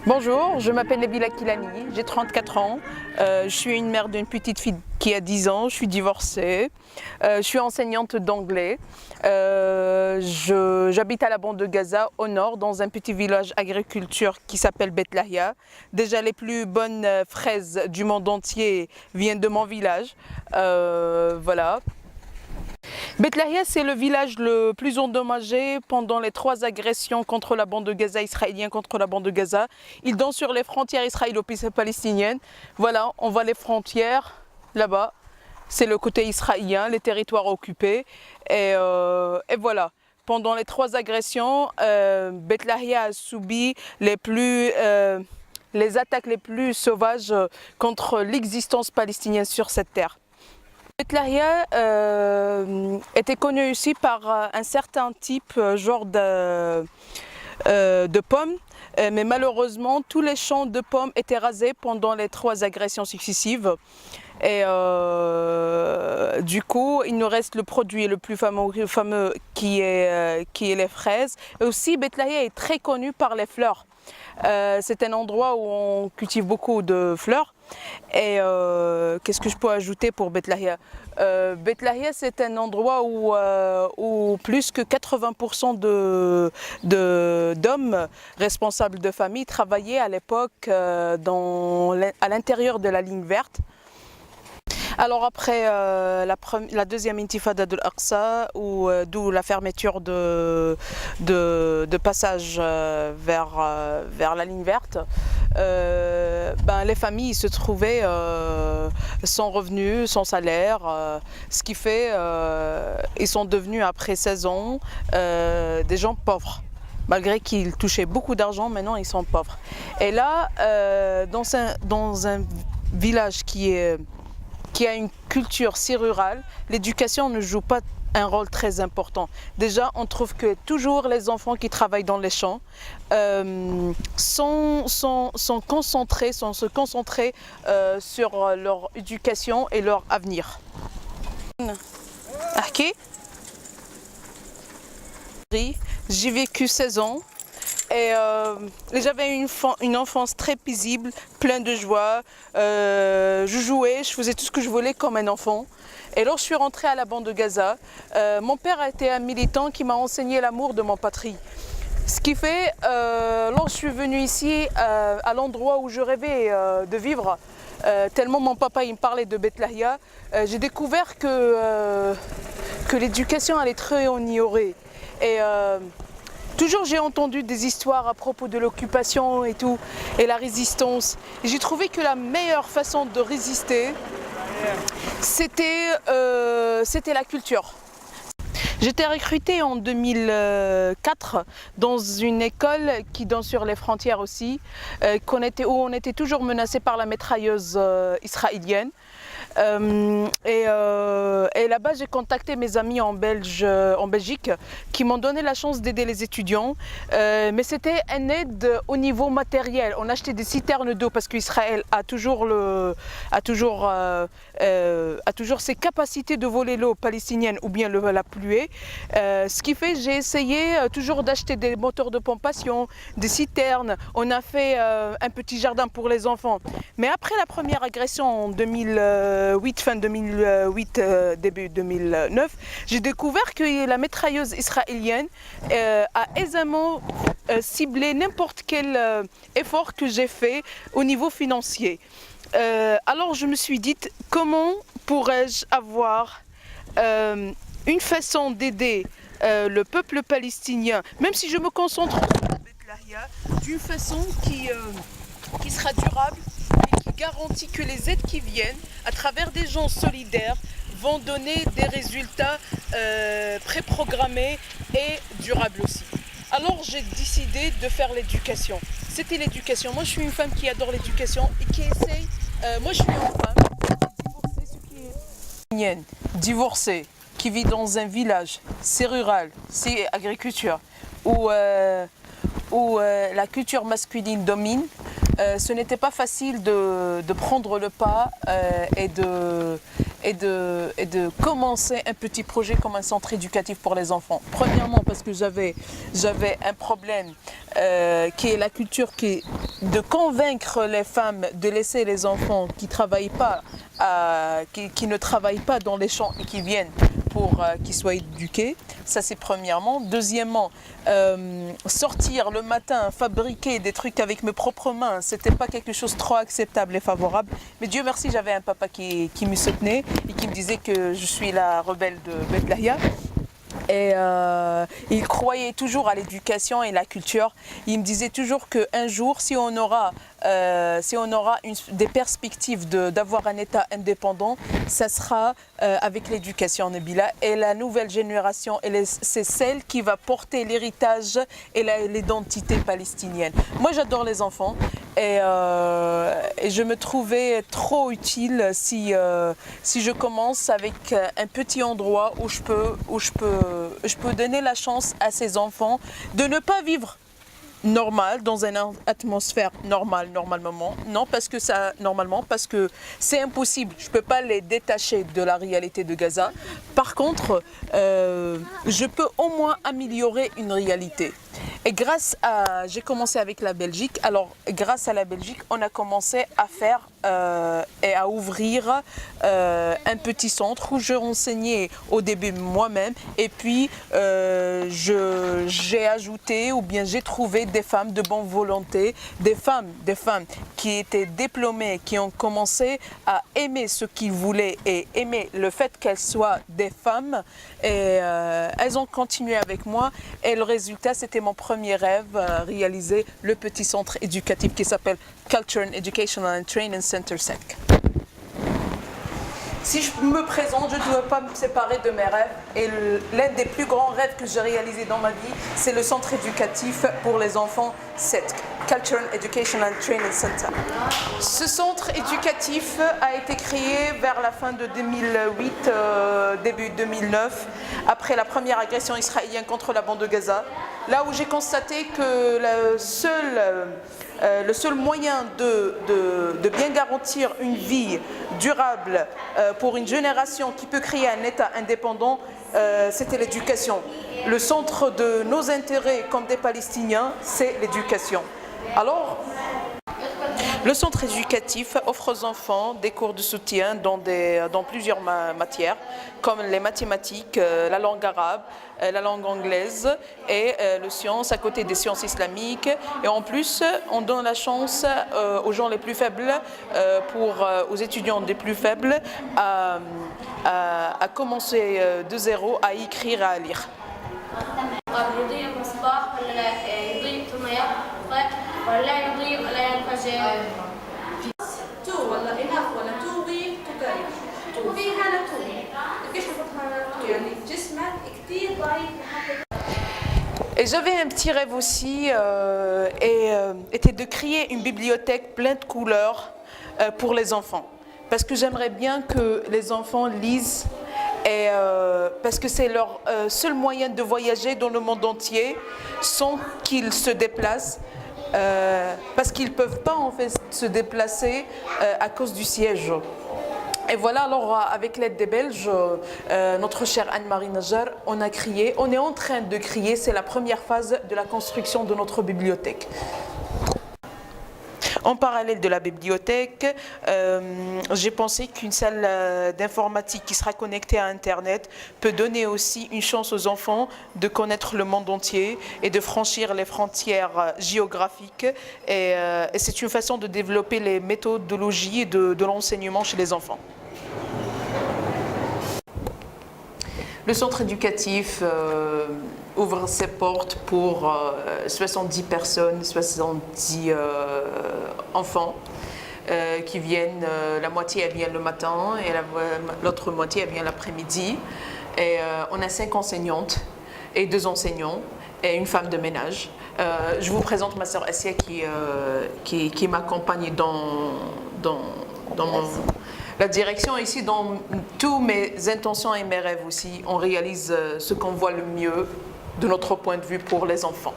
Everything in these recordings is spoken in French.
Bonjour, je m'appelle Nabila Kilani, j'ai 34 ans, je suis une mère d'une petite fille qui a 10 ans, je suis divorcée, je suis enseignante d'anglais, j'habite à la bande de Gaza au nord dans un petit village agriculture qui s'appelle Beit Lahia. Déjà les plus bonnes fraises du monde entier viennent de mon village, voilà. Beit Lahia, c'est le village le plus endommagé pendant les 3 agressions contre la bande de Gaza, israélienne contre la bande de Gaza. Il donne sur les frontières israélo-palestiniennes. Voilà, on voit les frontières là-bas. C'est le côté israélien, les territoires occupés. Et voilà. Pendant les 3 agressions, Beit Lahia a subi les attaques les plus sauvages contre l'existence palestinienne sur cette terre. Beit Lahia était connu aussi par un certain type, genre de pommes, mais malheureusement tous les champs de pommes étaient rasés pendant les 3 agressions successives. Et du coup, il nous reste le produit le plus fameux qui est les fraises. Et aussi, Beit Lahia est très connu par les fleurs. C'est un endroit où on cultive beaucoup de fleurs. Et qu'est-ce que je peux ajouter pour Beit Lahia? Beit Lahia, c'est un endroit où plus que 80% d'hommes responsables de famille travaillaient à l'époque à l'intérieur de la ligne verte. Alors après la deuxième intifada de l'Aqsa, d'où la fermeture de passage vers la ligne verte, les familles se trouvaient sans revenus, sans salaire, ce qui fait ils sont devenus après 16 ans des gens pauvres. Malgré qu'ils touchaient beaucoup d'argent, maintenant ils sont pauvres. Et là, dans un village qui a une culture si rurale, l'éducation ne joue pas un rôle très important. Déjà, on trouve que toujours les enfants qui travaillent dans les champs sont se concentrer sur leur éducation et leur avenir. J'ai vécu 16 ans. Et j'avais une enfance très paisible, pleine de joie. Je jouais, je faisais tout ce que je voulais comme un enfant. Et lorsque je suis rentrée à la bande de Gaza, mon père a été un militant qui m'a enseigné l'amour de mon patrie. Ce qui fait, lorsque je suis venue ici, à l'endroit où je rêvais de vivre, tellement mon papa il me parlait de Beit Lahia, j'ai découvert que l'éducation elle est très ignorée. Et toujours j'ai entendu des histoires à propos de l'occupation et tout, et la résistance. Et j'ai trouvé que la meilleure façon de résister, c'était la culture. J'étais recrutée en 2004 dans une école qui donne sur les frontières aussi, où on était toujours menacé par la mitrailleuse israélienne. Et là-bas, j'ai contacté mes amis en Belgique qui m'ont donné la chance d'aider les étudiants. Mais c'était une aide au niveau matériel. On achetait des citernes d'eau parce qu'Israël a toujours ses capacités de voler l'eau palestinienne ou bien la pluie. Ce qui fait j'ai essayé toujours d'acheter des moteurs de pompation, des citernes. On a fait un petit jardin pour les enfants. Mais après la première agression en 2008, fin 2008, début 2009, j'ai découvert que la mitrailleuse israélienne a aisément ciblé n'importe quel effort que j'ai fait au niveau financier. Alors je me suis dit, comment pourrais-je avoir une façon d'aider le peuple palestinien, même si je me concentre sur Beit Lahia, d'une façon qui sera durable et qui garantit que les aides qui viennent à travers des gens solidaires vont donner des résultats préprogrammés et durables aussi. Alors j'ai décidé de faire l'éducation. C'était l'éducation. Moi je suis une femme qui adore l'éducation et qui essaye. Moi je suis une femme divorcée, qui vit dans un village, c'est rural, c'est agriculture, où la culture masculine domine. Ce n'était pas facile de prendre le pas et de commencer un petit projet comme un centre éducatif pour les enfants. Premièrement parce que j'avais un problème qui est la culture qui de convaincre les femmes de laisser les enfants qui travaillent pas, qui ne travaillent pas dans les champs et qui viennent pour qu'ils soient éduqués. Ça, c'est premièrement. Deuxièmement, sortir le matin, fabriquer des trucs avec mes propres mains, c'était pas quelque chose de trop acceptable et favorable. Mais Dieu merci, j'avais un papa qui me soutenait et qui me disait que je suis la rebelle de Beth Lahia. Et il croyait toujours à l'éducation et la culture. Il me disait toujours qu'un jour, si on aura des perspectives d'avoir un État indépendant, ça sera avec l'éducation, Nabila. Et la nouvelle génération, c'est celle qui va porter l'héritage et l'identité palestinienne. Moi, j'adore les enfants et je me trouvais trop utile si je commence avec un petit endroit où je peux donner la chance à ces enfants de ne pas vivre normal, dans une atmosphère normale, normalement. Non, parce que c'est impossible. Je ne peux pas les détacher de la réalité de Gaza. Par contre, je peux au moins améliorer une réalité. Et j'ai commencé avec la Belgique. Alors, grâce à la Belgique, on a commencé à faire et à ouvrir un petit centre où je renseignais au début moi-même. Et puis, j'ai ajouté ou bien j'ai trouvé des femmes de bonne volonté, des femmes qui étaient diplômées, qui ont commencé à aimer ce qu'ils voulaient et aimer le fait qu'elles soient des femmes. Et elles ont continué avec moi. Et le résultat, c'était mon premier rêve, réaliser le petit centre éducatif qui s'appelle Culture and Educational and Training Center SEC. Si je me présente, je ne dois pas me séparer de mes rêves. Et l'un des plus grands rêves que j'ai réalisé dans ma vie, c'est le centre éducatif pour les enfants CETC, Culture and Educational and Training Center. Ce centre éducatif a été créé vers la fin de 2008, début 2009, après la première agression israélienne contre la bande de Gaza. Là où j'ai constaté que le seul moyen de bien garantir une vie durable pour une génération qui peut créer un État indépendant, c'était l'éducation. Le centre de nos intérêts comme des Palestiniens, c'est l'éducation. Alors, le centre éducatif offre aux enfants des cours de soutien dans plusieurs matières, comme les mathématiques, la langue arabe, la langue anglaise et les sciences, à côté des sciences islamiques. Et en plus, on donne la chance aux gens les plus faibles, aux étudiants les plus faibles, à commencer de zéro à écrire et à lire. Et j'avais un petit rêve aussi, était de créer une bibliothèque pleine de couleurs pour les enfants. Parce que j'aimerais bien que les enfants lisent, parce que c'est leur seul moyen de voyager dans le monde entier sans qu'ils se déplacent. Parce qu'ils ne peuvent pas en fait se déplacer à cause du siège. Et voilà, alors avec l'aide des Belges, notre chère Anne-Marie Najjar, on est en train de créer, c'est la première phase de la construction de notre bibliothèque. En parallèle de la bibliothèque, j'ai pensé qu'une salle d'informatique qui sera connectée à Internet peut donner aussi une chance aux enfants de connaître le monde entier et de franchir les frontières géographiques. Et c'est une façon de développer les méthodologies de l'enseignement chez les enfants. Le centre éducatif ouvre ses portes pour 70 personnes, 70 enfants qui viennent, la moitié elle vient le matin et l'autre moitié elle vient l'après-midi. Et on a 5 enseignantes et 2 enseignants et une femme de ménage. Je vous présente ma sœur Assia qui m'accompagne dans la direction ici, dans tous mes intentions et mes rêves aussi. On réalise ce qu'on voit le mieux de notre point de vue pour les enfants.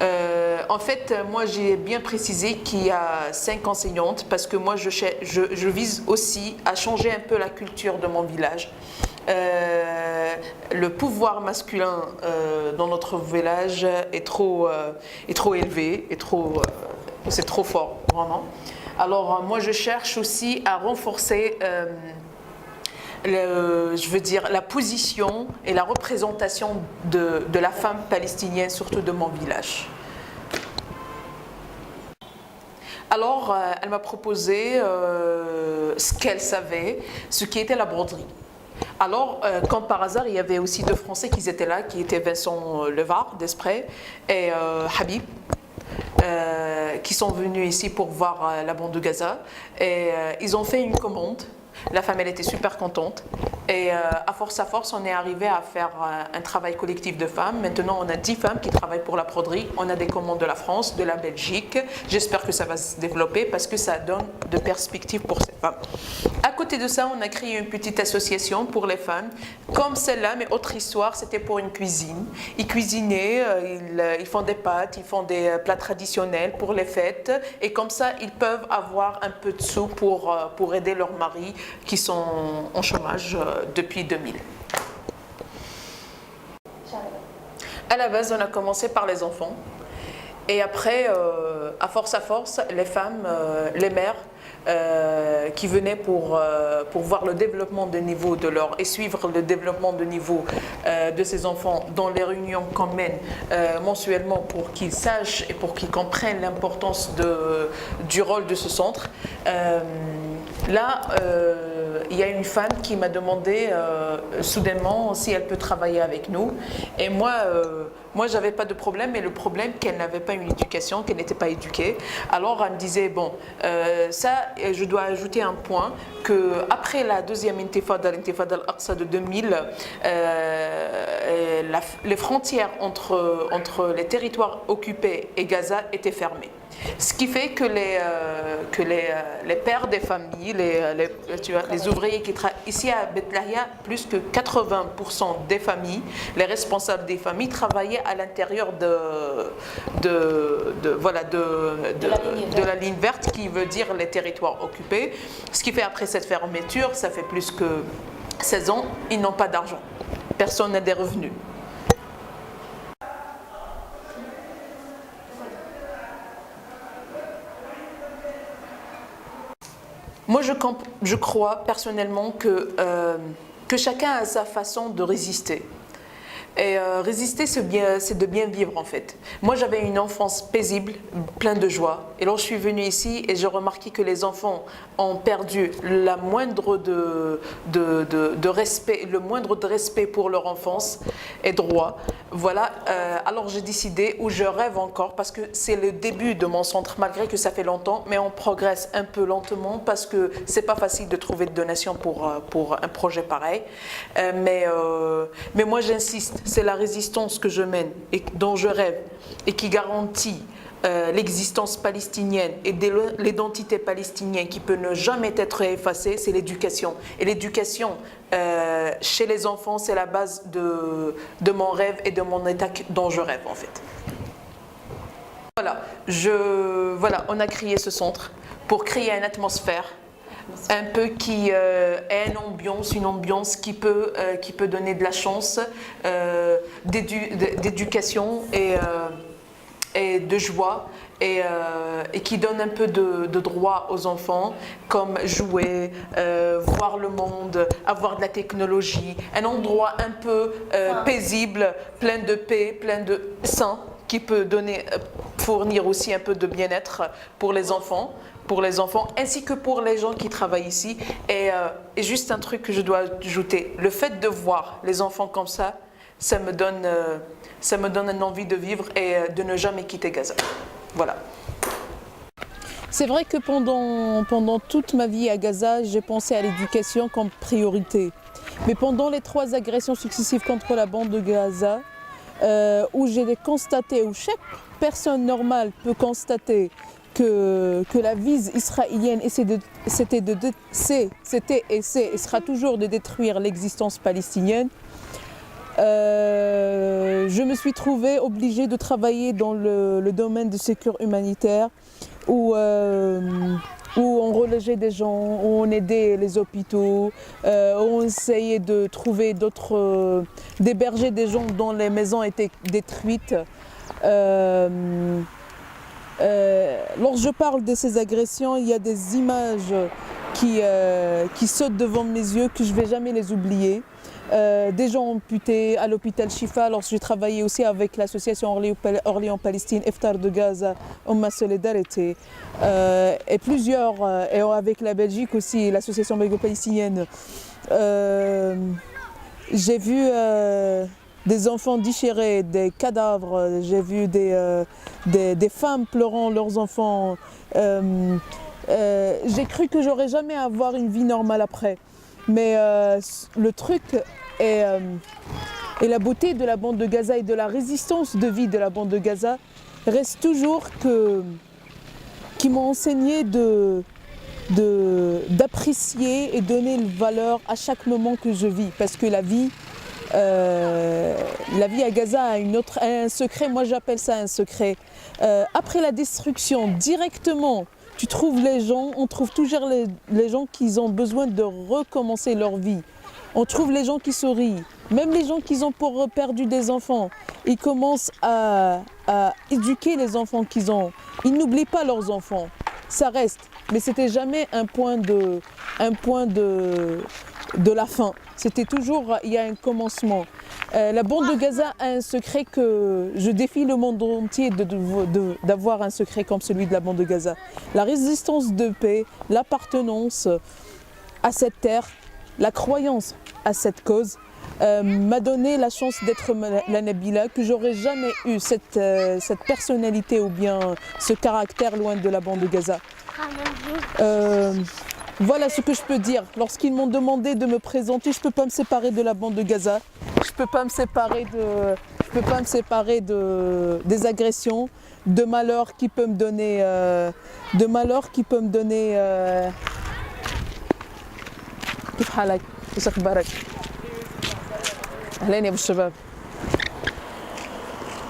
En fait, moi j'ai bien précisé qu'il y a 5 enseignantes parce que moi je vise aussi à changer un peu la culture de mon village. Le pouvoir masculin dans notre village est trop élevé, est trop c'est trop fort, vraiment. Alors moi je cherche aussi à renforcer je veux dire, la position et la représentation de la femme palestinienne, surtout de mon village. Alors, elle m'a proposé ce qu'elle savait, ce qui était la broderie. Alors, comme par hasard, il y avait aussi deux Français qui étaient là, qui étaient Vincent Levard d'Esprès et Habib. Qui sont venus ici pour voir la bande de Gaza. Et ils ont fait une commande. La femme, elle était super contente. Et à force, on est arrivé à faire un travail collectif de femmes. Maintenant, on a 10 femmes qui travaillent pour la broderie. On a des commandes de la France, de la Belgique. J'espère que ça va se développer parce que ça donne de perspectives pour ces femmes. À côté de ça, on a créé une petite association pour les femmes, comme celle-là, mais autre histoire, c'était pour une cuisine. Ils cuisinaient, ils font des pâtes, ils font des plats traditionnels pour les fêtes. Et comme ça, ils peuvent avoir un peu de sous pour aider leurs maris qui sont en chômage depuis 2000. À la base, on a commencé par les enfants. Et après, à force, les femmes, les mères, qui venaient pour voir le développement de niveau de leur et suivre le développement de niveau de ces enfants dans les réunions qu'on mène mensuellement pour qu'ils sachent et pour qu'ils comprennent l'importance du rôle de ce centre. Là, il y a une femme qui m'a demandé soudainement si elle peut travailler avec nous. Et moi, je n'avais pas de problème, mais le problème qu'elle n'avait pas une éducation, qu'elle n'était pas éduquée. Alors elle me disait, bon, ça, je dois ajouter un point, qu'après la deuxième intifada, l'intifada al-Aqsa de 2000, les frontières entre les territoires occupés et Gaza étaient fermées. Ce qui fait que les pères des familles, les ouvriers qui travaillent ici à Beit Lahia, plus que 80% des familles, les responsables des familles travaillaient à l'intérieur de la ligne verte, qui veut dire les territoires occupés. Ce qui fait après cette fermeture, ça fait plus que 16 ans, ils n'ont pas d'argent. Personne n'a des revenus. Moi, je crois personnellement que chacun a sa façon de résister. Et résister, c'est de bien vivre en fait. Moi, j'avais une enfance paisible, pleine de joie. Et alors, je suis venue ici et j'ai remarqué que les enfants ont perdu le moindre de respect pour leur enfance et droit. Voilà. Alors, j'ai décidé, ou je rêve encore, parce que c'est le début de mon centre, malgré que ça fait longtemps, mais on progresse un peu lentement parce que c'est pas facile de trouver de donations pour un projet pareil. Mais moi, j'insiste. C'est la résistance que je mène et dont je rêve et qui garantit l'existence palestinienne et l'identité palestinienne qui peut ne jamais être effacée, c'est l'éducation. Et l'éducation chez les enfants, c'est la base de mon rêve et de mon état dont je rêve en fait. Voilà, on a créé ce centre pour créer une atmosphère un peu qui est une ambiance qui peut donner de la chance, d'éducation et de joie et qui donne un peu de droit aux enfants, comme jouer, voir le monde, avoir de la technologie, un endroit un peu paisible, plein de paix, plein de sain, qui peut fournir aussi un peu de bien-être pour les enfants, ainsi que pour les gens qui travaillent ici. Et juste un truc que je dois ajouter, le fait de voir les enfants comme ça me donne une envie de vivre et de ne jamais quitter Gaza. Voilà. C'est vrai que pendant toute ma vie à Gaza, j'ai pensé à l'éducation comme priorité. Mais pendant les 3 agressions successives contre la bande de Gaza, où j'ai constaté, où chaque personne normale peut constater que la vise israélienne c'était et sera toujours de détruire l'existence palestinienne, je me suis trouvée obligée de travailler dans le domaine de sécurité humanitaire où on relogeait des gens, où on aidait les hôpitaux, où on essayait de trouver d'héberger des gens dont les maisons étaient détruites. Lorsque je parle de ces agressions, il y a des images qui sautent devant mes yeux que je ne vais jamais les oublier. Des gens amputés à l'hôpital Shifa, lorsque j'ai travaillé aussi avec l'association Orléans-Palestine, Iftar de Gaza, Omma Solidarité, et plusieurs, et avec la Belgique aussi, l'association belgo-palestinienne. J'ai vu des enfants déchirés, des cadavres, j'ai vu des femmes pleurant leurs enfants. J'ai cru que j'aurais jamais à avoir une vie normale après. Mais le truc et la beauté de la bande de Gaza et de la résistance de vie de la bande de Gaza reste toujours qui m'ont enseigné d'apprécier et donner une valeur à chaque moment que je vis. Parce que la vie à Gaza a un secret, moi j'appelle ça un secret. Après la destruction, directement, tu trouves les gens, on trouve toujours les gens qui ont besoin de recommencer leur vie. On trouve les gens qui sourient, même les gens qui ont perdu des enfants. Ils commencent à éduquer les enfants qu'ils ont. Ils n'oublient pas leurs enfants, ça reste. Mais c'était jamais un point de la fin. C'était toujours, il y a un commencement. La bande de Gaza a un secret que je défie le monde entier d'avoir un secret comme celui de la bande de Gaza. La résistance de paix, l'appartenance à cette terre, la croyance à cette cause m'a donné la chance d'être la Nabila, que j'aurais jamais eu cette personnalité ou bien ce caractère loin de la bande de Gaza. Voilà ce que je peux dire. Lorsqu'ils m'ont demandé de me présenter, je ne peux pas me séparer de la bande de Gaza. Je ne peux pas me séparer des agressions, de malheur qui peut me donner, كيف حالك؟ ايش اخبارك؟ اهلين يا ابو الشباب.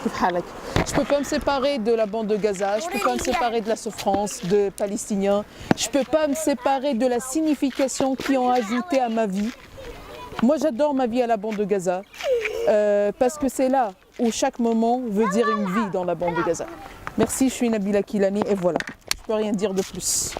كيف حالك؟ Je ne peux pas me séparer de la bande de Gaza, je ne peux pas me séparer de la souffrance des Palestiniens, je ne peux pas me séparer de la signification qu'ils ont ajoutée à ma vie. Moi j'adore ma vie à la bande de Gaza, parce que c'est là où chaque moment veut dire une vie dans la bande de Gaza. Merci, je suis Nabila Kilani et voilà, je ne peux rien dire de plus.